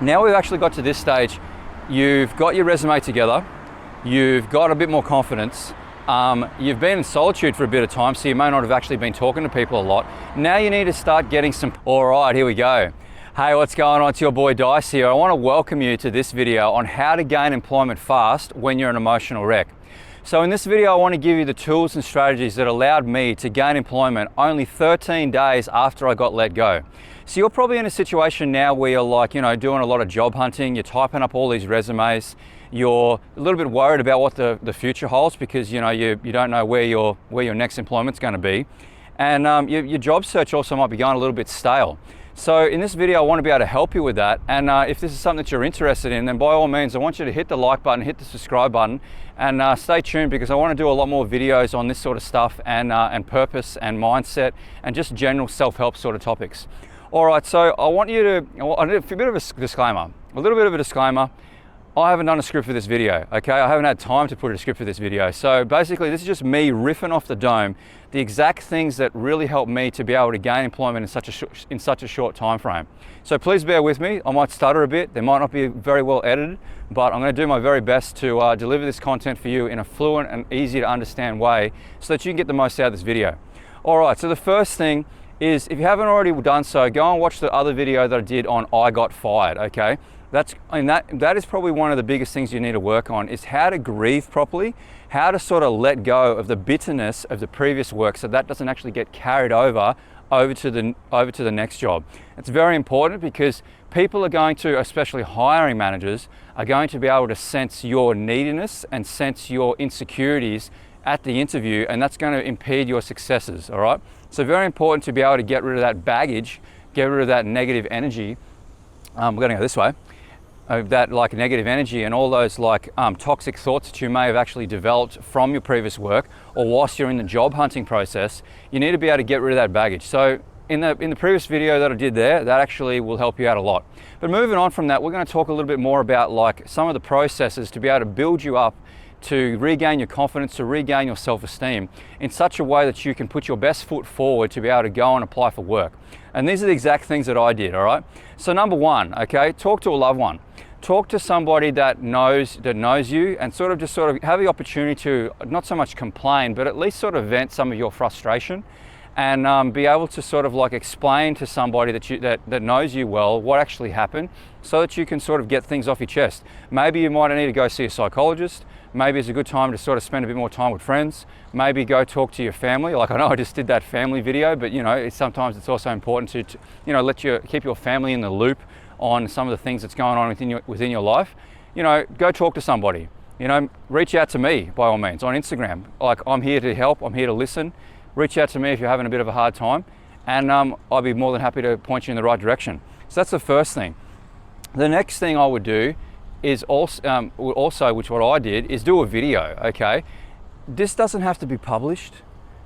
Now we've actually got to this stage, you've got your resume together, you've got a bit more confidence, you've been in solitude for a bit of time, so you may not have actually been talking to people a lot. Now you need to start getting some, all right, here we go. Hey, what's going on? It's your boy Dice here. I want to welcome you to this video on how to gain employment fast when you're an emotional wreck. So in this video, I want to give you the tools and strategies that allowed me to gain employment only 13 days after I got let go. So you're probably in a situation now where you're like, doing a lot of job hunting, you're typing up all these resumes, you're a little bit worried about what the future holds because you don't know where your next employment's going to be. And your job search also might be going a little bit stale. So in this video, I want to be able to help you with that. And if this is something that you're interested in, then by all means, I want you to hit the like button, hit the subscribe button, and stay tuned because I want to do a lot more videos on this sort of stuff and purpose and mindset and just general self-help sort of topics. All right, so I want you to, a bit of a disclaimer, I haven't done a script for this video, okay? I haven't had time to put a script for this video. So basically, this is just me riffing off the dome, the exact things that really helped me to be able to gain employment in such a short time frame. So please bear with me. I might stutter a bit. They might not be very well edited, but I'm going to do my very best to deliver this content for you in a fluent and easy to understand way so that you can get the most out of this video. All right, so the first thing is, if you haven't already done so, go and watch the other video that I did on I Got Fired, okay? That is probably one of the biggest things you need to work on, is how to grieve properly, how to sort of let go of the bitterness of the previous work so that doesn't actually get carried over to the next job. It's very important because people are going to, especially hiring managers, are going to be able to sense your neediness and sense your insecurities at the interview, and that's going to impede your successes, all right? So very important to be able to get rid of that baggage, get rid of that negative energy. We're going to go this way. That like negative energy and all those like toxic thoughts that you may have actually developed from your previous work or whilst you're in the job hunting process, you need to be able to get rid of that baggage. So in the previous video that I did there, that actually will help you out a lot. But moving on from that, we're going to talk a little bit more about like some of the processes to be able to build you up, to regain your confidence, to regain your self-esteem in such a way that you can put your best foot forward to be able to go and apply for work. And these are the exact things that I did, all right? So number one, okay, talk to a loved one. Talk to somebody that knows you and sort of have the opportunity to not so much complain, but at least sort of vent some of your frustration and be able to sort of like explain to somebody that knows you well what actually happened so that you can sort of get things off your chest. Maybe you might need to go see a psychologist. Maybe it's a good time to sort of spend a bit more time with friends. Maybe go talk to your family. Like I know I just did that family video, but sometimes it's also important to keep your family in the loop on some of the things that's going on within your life. Go talk to somebody. Reach out to me by all means on Instagram. Like I'm here to help. I'm here to listen. Reach out to me if you're having a bit of a hard time, and I'll be more than happy to point you in the right direction. So that's the first thing. The next thing I would do is also, which what I did, is do a video, okay? This doesn't have to be published,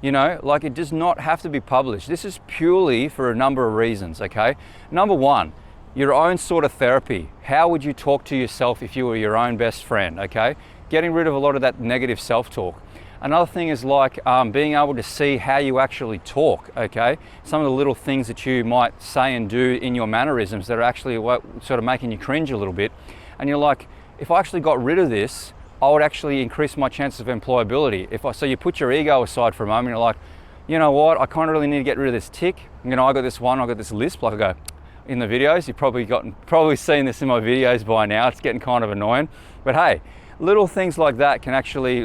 like it does not have to be published. This is purely for a number of reasons, okay? Number one, your own sort of therapy. How would you talk to yourself if you were your own best friend, okay? Getting rid of a lot of that negative self-talk. Another thing is like being able to see how you actually talk, okay? Some of the little things that you might say and do in your mannerisms that are actually sort of making you cringe a little bit. And you're like, if I actually got rid of this, I would actually increase my chances of employability. So you put your ego aside for a moment, you're like, you know what, I kind of really need to get rid of this tick. I got this lisp, like I go in the videos. You've probably seen this in my videos by now. It's getting kind of annoying. But hey, little things like that can actually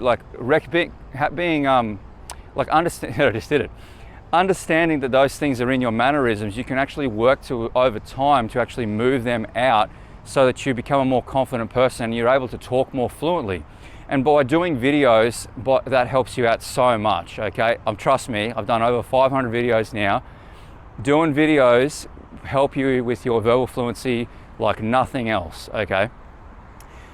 understanding that those things are in your mannerisms, you can actually work over time to actually move them out so that you become a more confident person and you're able to talk more fluently. And by doing videos, that helps you out so much, okay? Trust me, I've done over 500 videos now. Doing videos help you with your verbal fluency like nothing else, okay?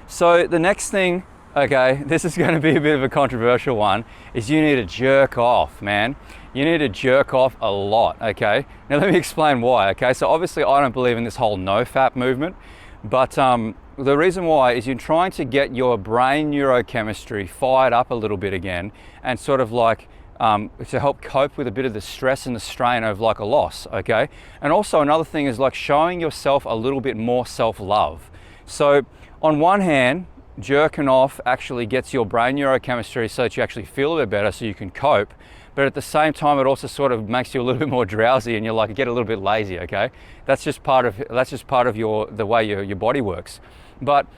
So the next thing, okay, this is going to be a bit of a controversial one, is you need to jerk off, man. You need to jerk off a lot, okay? Now let me explain why, okay? So obviously I don't believe in this whole no-fap movement, but the reason why is you're trying to get your brain neurochemistry fired up a little bit again and sort of like to help cope with a bit of the stress and the strain of like a loss, okay? And also another thing is like showing yourself a little bit more self-love. So on one hand, jerking off actually gets your brain neurochemistry so that you actually feel a bit better so you can cope. But at the same time, it also sort of makes you a little bit more drowsy and you're like, get a little bit lazy, okay? That's just part of the way your body works. But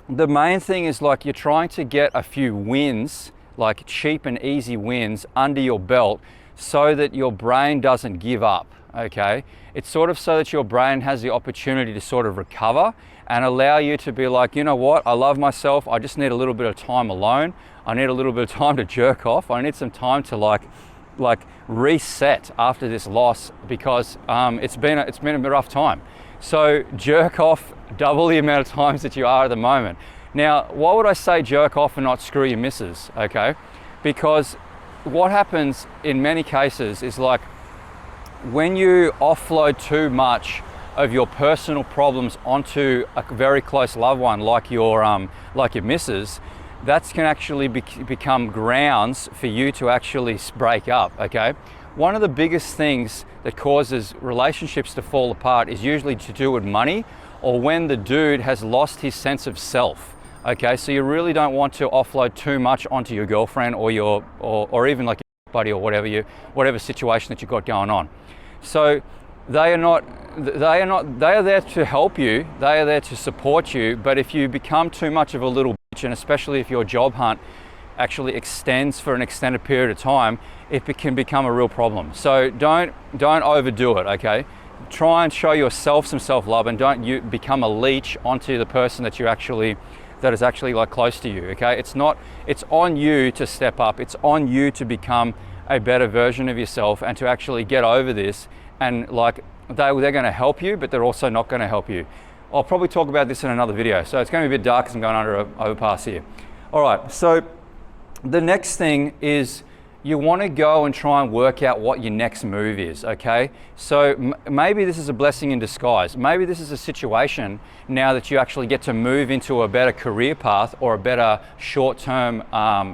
the main thing is like you're trying to get a few wins, like cheap and easy wins under your belt so that your brain doesn't give up, okay? It's sort of so that your brain has the opportunity to sort of recover and allow you to be like, you know what, I love myself, I just need a little bit of time alone. I need a little bit of time to jerk off. I need some time to like reset after this loss because it's been a rough time. So jerk off double the amount of times that you are at the moment. Now, why would I say jerk off and not screw your missus, okay? Because what happens in many cases is like when you offload too much of your personal problems onto a very close loved one like your missus, that can actually become grounds for you to actually break up, okay? One of the biggest things that causes relationships to fall apart is usually to do with money or when the dude has lost his sense of self, okay? So you really don't want to offload too much onto your girlfriend or or even like your buddy or whatever situation that you've got going on. So they are there to help you, they are there to support you, but if you become too much of a little bitch, and especially if your job hunt actually extends for an extended period of time, it can become a real problem. So don't overdo it, okay? Try and show yourself some self-love and don't you become a leech onto the person that is actually like close to you, okay? It's on you to step up. It's on you to become a better version of yourself and to actually get over this. And like they're going to help you, but they're also not going to help you. I'll probably talk about this in another video. So it's going to be a bit dark because I'm going under an overpass here. All right, so the next thing is you want to go and try and work out what your next move is, okay? So maybe this is a blessing in disguise. Maybe this is a situation now that you actually get to move into a better career path or a better short-term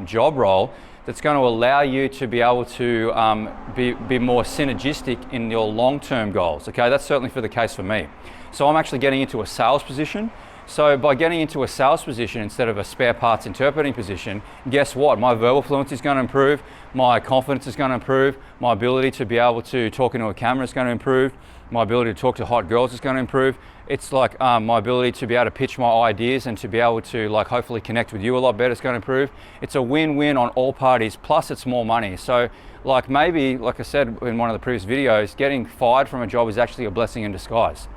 job role that's going to allow you to be able to be more synergistic in your long-term goals, okay? That's certainly the case for me. So I'm actually getting into a sales position. So by getting into a sales position instead of a spare parts interpreting position, guess what? My verbal fluency is going to improve, my confidence is going to improve, my ability to be able to talk into a camera is going to improve, my ability to talk to hot girls is going to improve. It's like my ability to be able to pitch my ideas and to be able to like hopefully connect with you a lot better is going to improve. It's a win-win on all parties, plus it's more money. So like maybe, like I said in one of the previous videos, getting fired from a job is actually a blessing in disguise.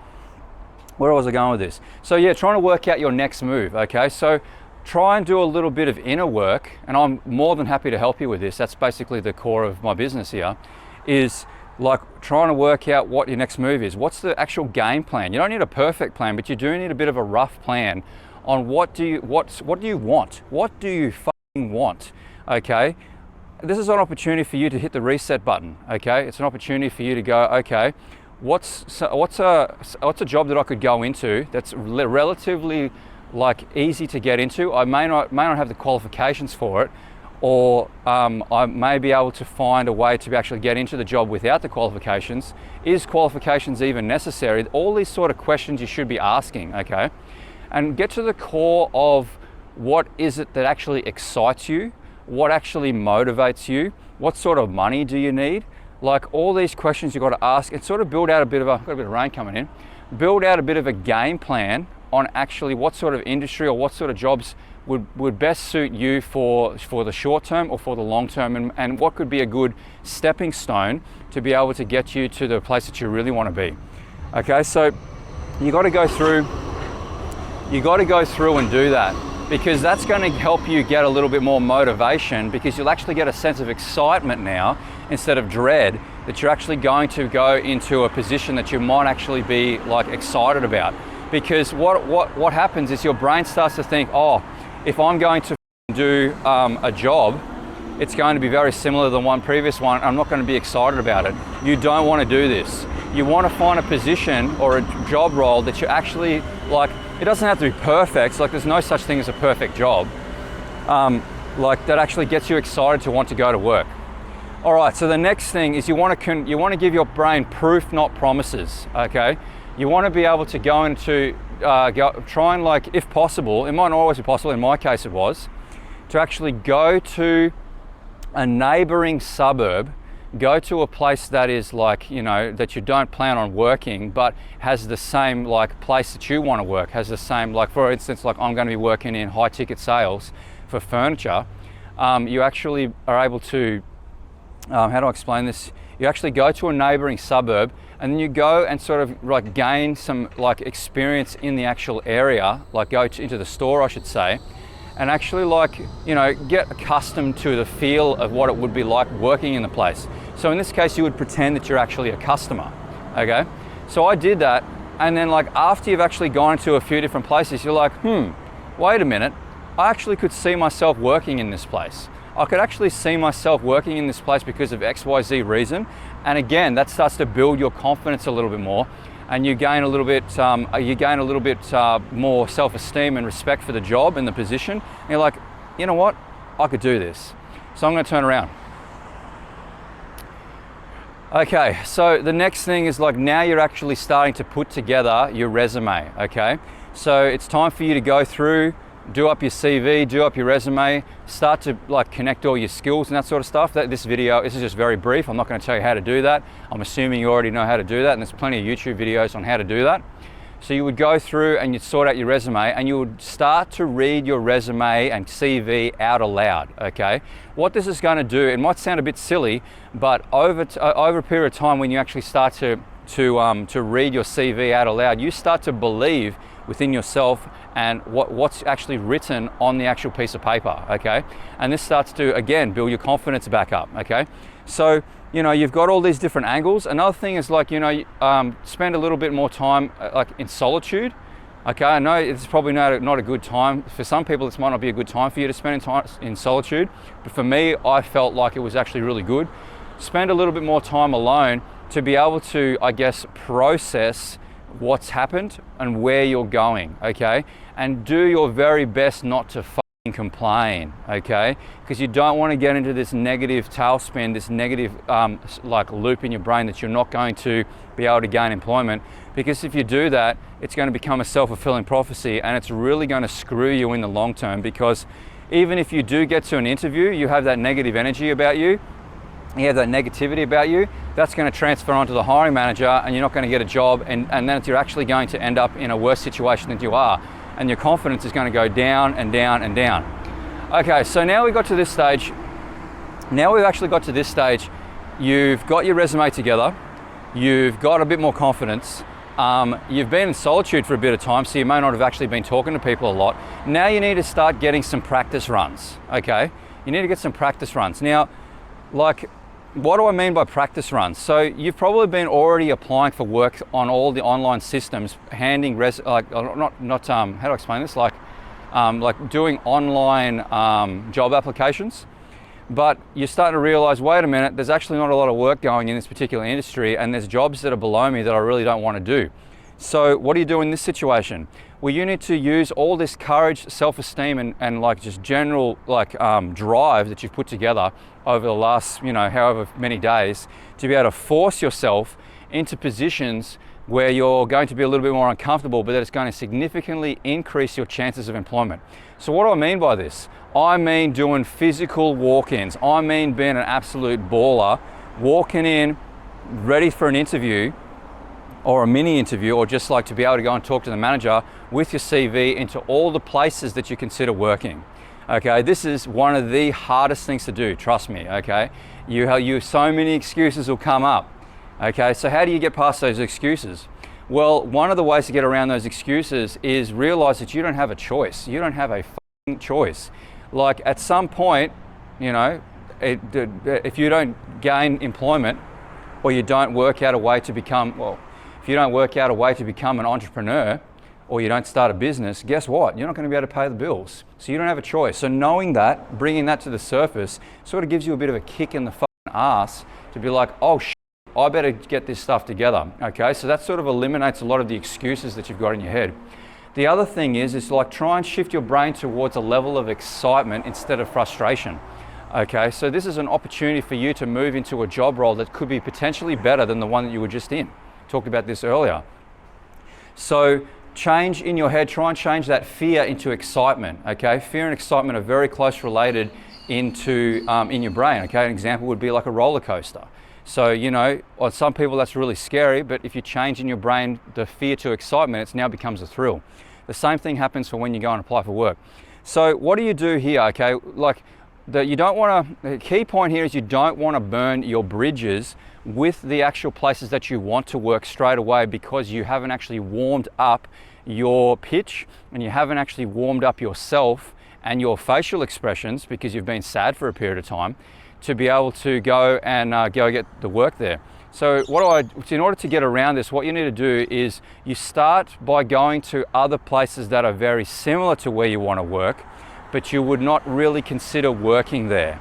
Where was I going with this? So yeah, trying to work out your next move, okay? So try and do a little bit of inner work, and I'm more than happy to help you with this. That's basically the core of my business here, is like trying to work out what your next move is. What's the actual game plan? You don't need a perfect plan, but you do need a bit of a rough plan on what do you want? What do you fucking want, okay? This is an opportunity for you to hit the reset button, okay? It's an opportunity for you to go, okay, what's a job that I could go into that's relatively like easy to get into? I may not have the qualifications for it, or I may be able to find a way to actually get into the job without the qualifications. Is qualifications even necessary? All these sort of questions you should be asking, okay? And get to the core of what is it that actually excites you, what actually motivates you, what sort of money do you need? Like all these questions you've got to ask and sort of build out got a bit of rain coming in, build out a bit of a game plan on actually what sort of industry or what sort of jobs would best suit you for the short term or for the long term, and what could be a good stepping stone to be able to get you to the place that you really want to be. Okay, so you got to go through and do that, because that's going to help you get a little bit more motivation, because you'll actually get a sense of excitement now instead of dread, that you're actually going to go into a position that you might actually be like excited about. Because what happens is your brain starts to think, oh, if I'm going to do a job, it's going to be very similar to the one previous one. I'm not going to be excited about it. You don't want to do this. You want to find a position or a job role that you actually like. It doesn't have to be perfect. Like there's no such thing as a perfect job. Like that actually gets you excited to want to go to work. All right, so the next thing is you want to give your brain proof, not promises, okay? You want to be able to go into, try and, like, if possible, it might not always be possible, in my case it was, to actually go to a neighboring suburb, go to a place that is like, you know, that you don't plan on working, but has the same, like, place that you want to work, has the same, like, for instance, like, I'm going to be working in high ticket sales for furniture. You actually are able to, how do I explain this? You actually go to a neighboring suburb and then you go and sort of like gain some like experience in the actual area, like into the store, I should say, and actually, like, you know, get accustomed to the feel of what it would be like working in the place. So in this case, you would pretend that you're actually a customer, okay? So I did that, and then, like, after you've actually gone to a few different places, you're like, wait a minute, I actually could see myself working in this place. I could actually see myself working in this place because of XYZ reason. And again, that starts to build your confidence a little bit more, and you gain a little bit, more self-esteem and respect for the job and the position. And you're like, you know what? I could do this. So I'm going to turn around. Okay, so the next thing is, like, now you're actually starting to put together your resume, okay? So it's time for you to go through, do up your CV, do up your resume, start to, like, connect all your skills and that sort of stuff. This is just very brief. I'm not going to tell you how to do that. I'm assuming you already know how to do that, and there's plenty of YouTube videos on how to do that. So you would go through and you'd sort out your resume, and you would start to read your resume and CV out aloud, okay? What this is going to do, it might sound a bit silly, but over a period of time, when you actually start to read your CV out aloud, you start to believe within yourself and what's actually written on the actual piece of paper, okay? And this starts to, again, build your confidence back up, okay? So, you know, you've got all these different angles. Another thing is, like, you know, spend a little bit more time like in solitude, okay? I know it's probably not a good time. For some people, this might not be a good time for you to spend time in solitude, but for me, I felt like it was actually really good. Spend a little bit more time alone to be able to, I guess, process what's happened and where you're going, okay? And do your very best not to fucking complain, okay? Because you don't want to get into this negative tailspin, this negative like loop in your brain that you're not going to be able to gain employment. Because if you do that, it's going to become a self-fulfilling prophecy, and it's really going to screw you in the long term, because even if you do get to an interview, you have that negative energy about you, you have that negativity about you, that's going to transfer onto the hiring manager, and you're not going to get a job, and then you're actually going to end up in a worse situation than you are, and your confidence is going to go down and down and down. Okay, so now we got to this stage. Now we've actually got to this stage. You've got your resume together, you've got a bit more confidence, you've been in solitude for a bit of time, so you may not have actually been talking to people a lot. Now you need to start getting some practice runs, okay? You need to get some practice runs. Now, like, what do I mean by practice runs? So you've probably been already applying for work on all the online systems, handing how do I explain this? Like doing online job applications. But you're starting to realize, wait a minute, there's actually not a lot of work going in this particular industry, and there's jobs that are below me that I really don't want to do. So what do you do in this situation? Well, you need to use all this courage, self-esteem, and like just general drive that you've put together over the last, you know, however many days, to be able to force yourself into positions where you're going to be a little bit more uncomfortable, but that it's going to significantly increase your chances of employment. So what do I mean by this? I mean doing physical walk-ins. I mean being an absolute baller, walking in, ready for an interview, or a mini interview, or just like to be able to go and talk to the manager with your CV into all the places that you consider working. Okay, this is one of the hardest things to do, trust me, okay? So many excuses will come up, okay? So how do you get past those excuses? Well, one of the ways to get around those excuses is realize that you don't have a choice. You don't have a fucking choice. Like, at some point, you know, if you don't gain employment, or you don't work out a way to become, if you don't work out a way to become an entrepreneur, or you don't start a business, guess what? You're not going to be able to pay the bills. So you don't have a choice. So knowing that, bringing that to the surface, sort of gives you a bit of a kick in the fucking ass to be like, oh shit, I better get this stuff together. Okay, so that sort of eliminates a lot of the excuses that you've got in your head. The other thing is like, try and shift your brain towards a level of excitement instead of frustration. Okay, so this is an opportunity for you to move into a job role that could be potentially better than the one that you were just in. Talked about this earlier. So change in your head, try and change that fear into excitement, okay? Fear and excitement are very close related in your brain, okay? An example would be like a roller coaster. So, you know, on some people that's really scary, but if you change in your brain the fear to excitement, it now becomes a thrill. The same thing happens for when you go and apply for work. So what do you do here, okay? Like, the key point here is you don't want to burn your bridges with the actual places that you want to work straight away, because you haven't actually warmed up your pitch and you haven't actually warmed up yourself and your facial expressions, because you've been sad for a period of time, to be able to go and go get the work there. So in order to get around this, what you need to do is you start by going to other places that are very similar to where you want to work, but you would not really consider working there.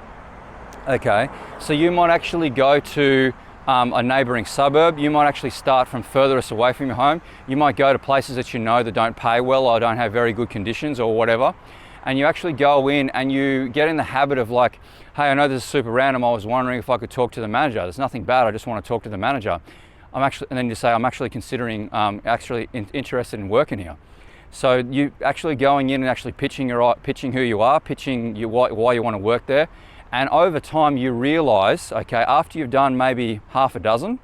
Okay, so you might actually go to a neighboring suburb. You might actually start from furthest away from your home. You might go to places that you know that don't pay well or don't have very good conditions or whatever. And you actually go in and you get in the habit of like, hey, I know this is super random. I was wondering if I could talk to the manager. There's nothing bad. I just want to talk to the manager. And then you say, I'm actually considering, interested in working here. So you actually going in and actually pitching who you are, why you want to work there. And over time you realize, okay, after you've done maybe half a dozen,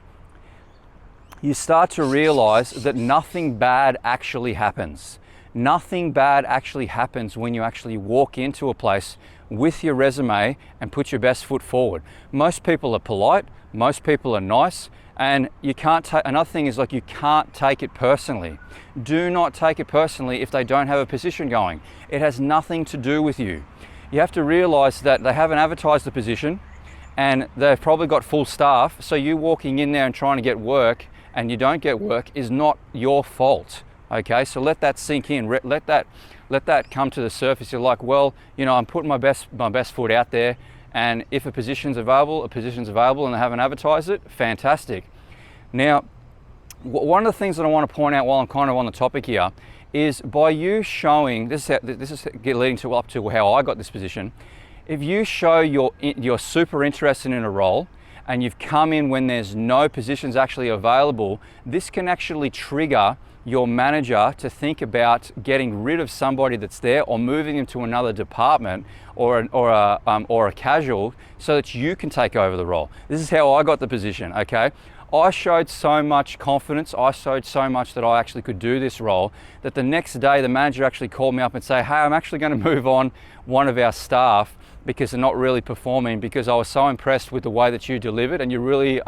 you start to realize that nothing bad actually happens. Nothing bad actually happens when you actually walk into a place with your resume and put your best foot forward. Most people are polite, most people are nice, and you can't take, another thing is like, you can't take it personally. Do not take it personally if they don't have a position going. It has nothing to do with you. You have to realize that they haven't advertised the position and they've probably got full staff, so you walking in there and trying to get work and you don't get work is not your fault. Okay, so let that sink in, let that come to the surface. You're like, well, you know, I'm putting my best foot out there, and if a position's available and they haven't advertised it, fantastic. Now, one of the things that I want to point out while I'm kind of on the topic here is, by you showing, this is leading up to how I got this position. If you show you're super interested in a role and you've come in when there's no positions actually available, this can actually trigger your manager to think about getting rid of somebody that's there or moving them to another department or a casual, so that you can take over the role. This is how I got the position, okay? I showed so much confidence, I showed so much that I actually could do this role, that the next day the manager actually called me up and say, hey, I'm actually going to move on one of our staff because they're not really performing, because I was so impressed with the way that you delivered and you really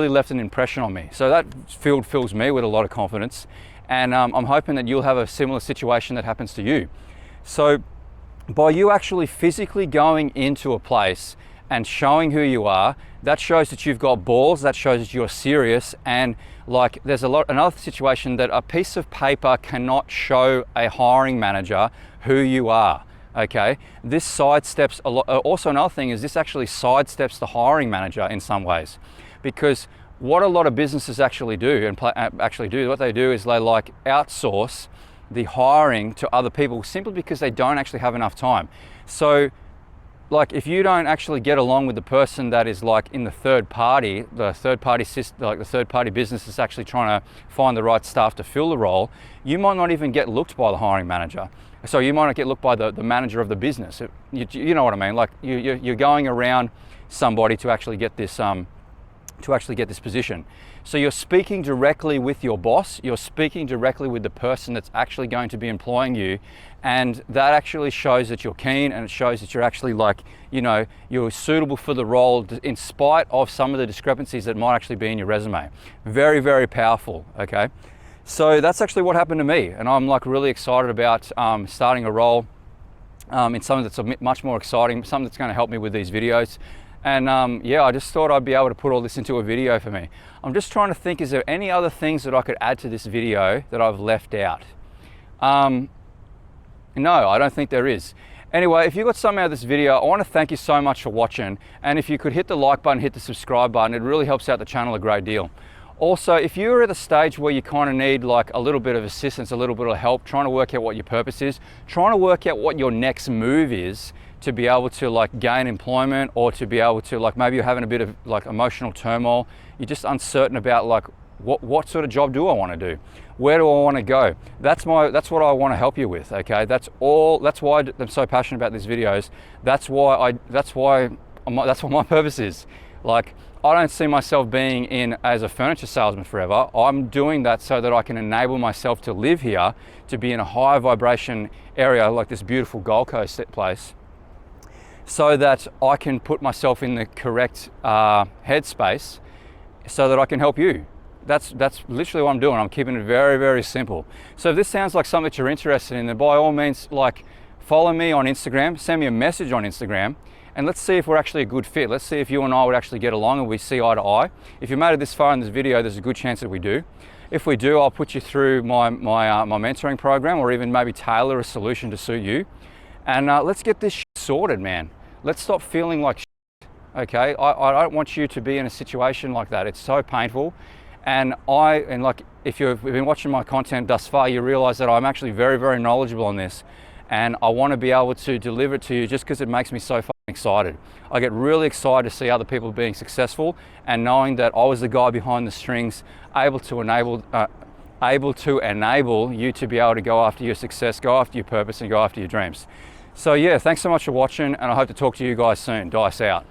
left an impression on me. So that fills me with a lot of confidence, and I'm hoping that you'll have a similar situation that happens to you. So by you actually physically going into a place and showing who you are, that shows that you've got balls, that shows that you're serious. And like, there's another situation that a piece of paper cannot show a hiring manager who you are. Okay, this sidesteps a lot. Also, another thing is this actually sidesteps the hiring manager in some ways, because what a lot of businesses actually do what they do is they like outsource the hiring to other people simply because they don't actually have enough time. So like, if you don't actually get along with the person that is like in the third party system, like the third party business is actually trying to find the right staff to fill the role, you might not even get looked by the hiring manager. So you might not get looked by the manager of the business. You know what I mean? Like, you're going around somebody to actually get this position. So you're speaking directly with your boss, you're speaking directly with the person that's actually going to be employing you, and that actually shows that you're keen, and it shows that you're actually, like, you know, you're suitable for the role in spite of some of the discrepancies that might actually be in your resume. Very, very powerful, okay? So that's actually what happened to me, and I'm like really excited about starting a role in something that's much more exciting, something that's going to help me with these videos. And yeah, I just thought I'd be able to put all this into a video for me. I'm just trying to think, is there any other things that I could add to this video that I've left out? No, I don't think there is. Anyway, if you got something out of this video, I want to thank you so much for watching. And if you could hit the like button, hit the subscribe button, it really helps out the channel a great deal. Also, if you're at a stage where you kind of need like a little bit of assistance, a little bit of help, trying to work out what your purpose is, trying to work out what your next move is, to be able to like gain employment, or to be able to like, maybe you're having a bit of like emotional turmoil, you're just uncertain about like what sort of job do I want to do? Where do I want to go? That's what I want to help you with, okay? That's why I'm so passionate about these videos. That's what my purpose is. Like, I don't see myself being in as a furniture salesman forever. I'm doing that so that I can enable myself to live here, to be in a high vibration area like this beautiful Gold Coast place, so that I can put myself in the correct headspace so that I can help you. That's literally what I'm doing. I'm keeping it very, very simple. So if this sounds like something that you're interested in, then by all means, like, follow me on Instagram, send me a message on Instagram, and let's see if we're actually a good fit. Let's see if you and I would actually get along and we see eye to eye. If you made it this far in this video, there's a good chance that we do. If we do, I'll put you through my mentoring program, or even maybe tailor a solution to suit you. And let's get this sorted, man. Let's stop feeling like shit, okay? I don't want you to be in a situation like that. It's so painful. And like, if you've been watching my content thus far, you realize that I'm actually very, very knowledgeable on this. And I want to be able to deliver it to you just because it makes me so fucking excited. I get really excited to see other people being successful, and knowing that I was the guy behind the strings, able to enable you to be able to go after your success, go after your purpose, and go after your dreams. So yeah, thanks so much for watching, and I hope to talk to you guys soon. Dice out.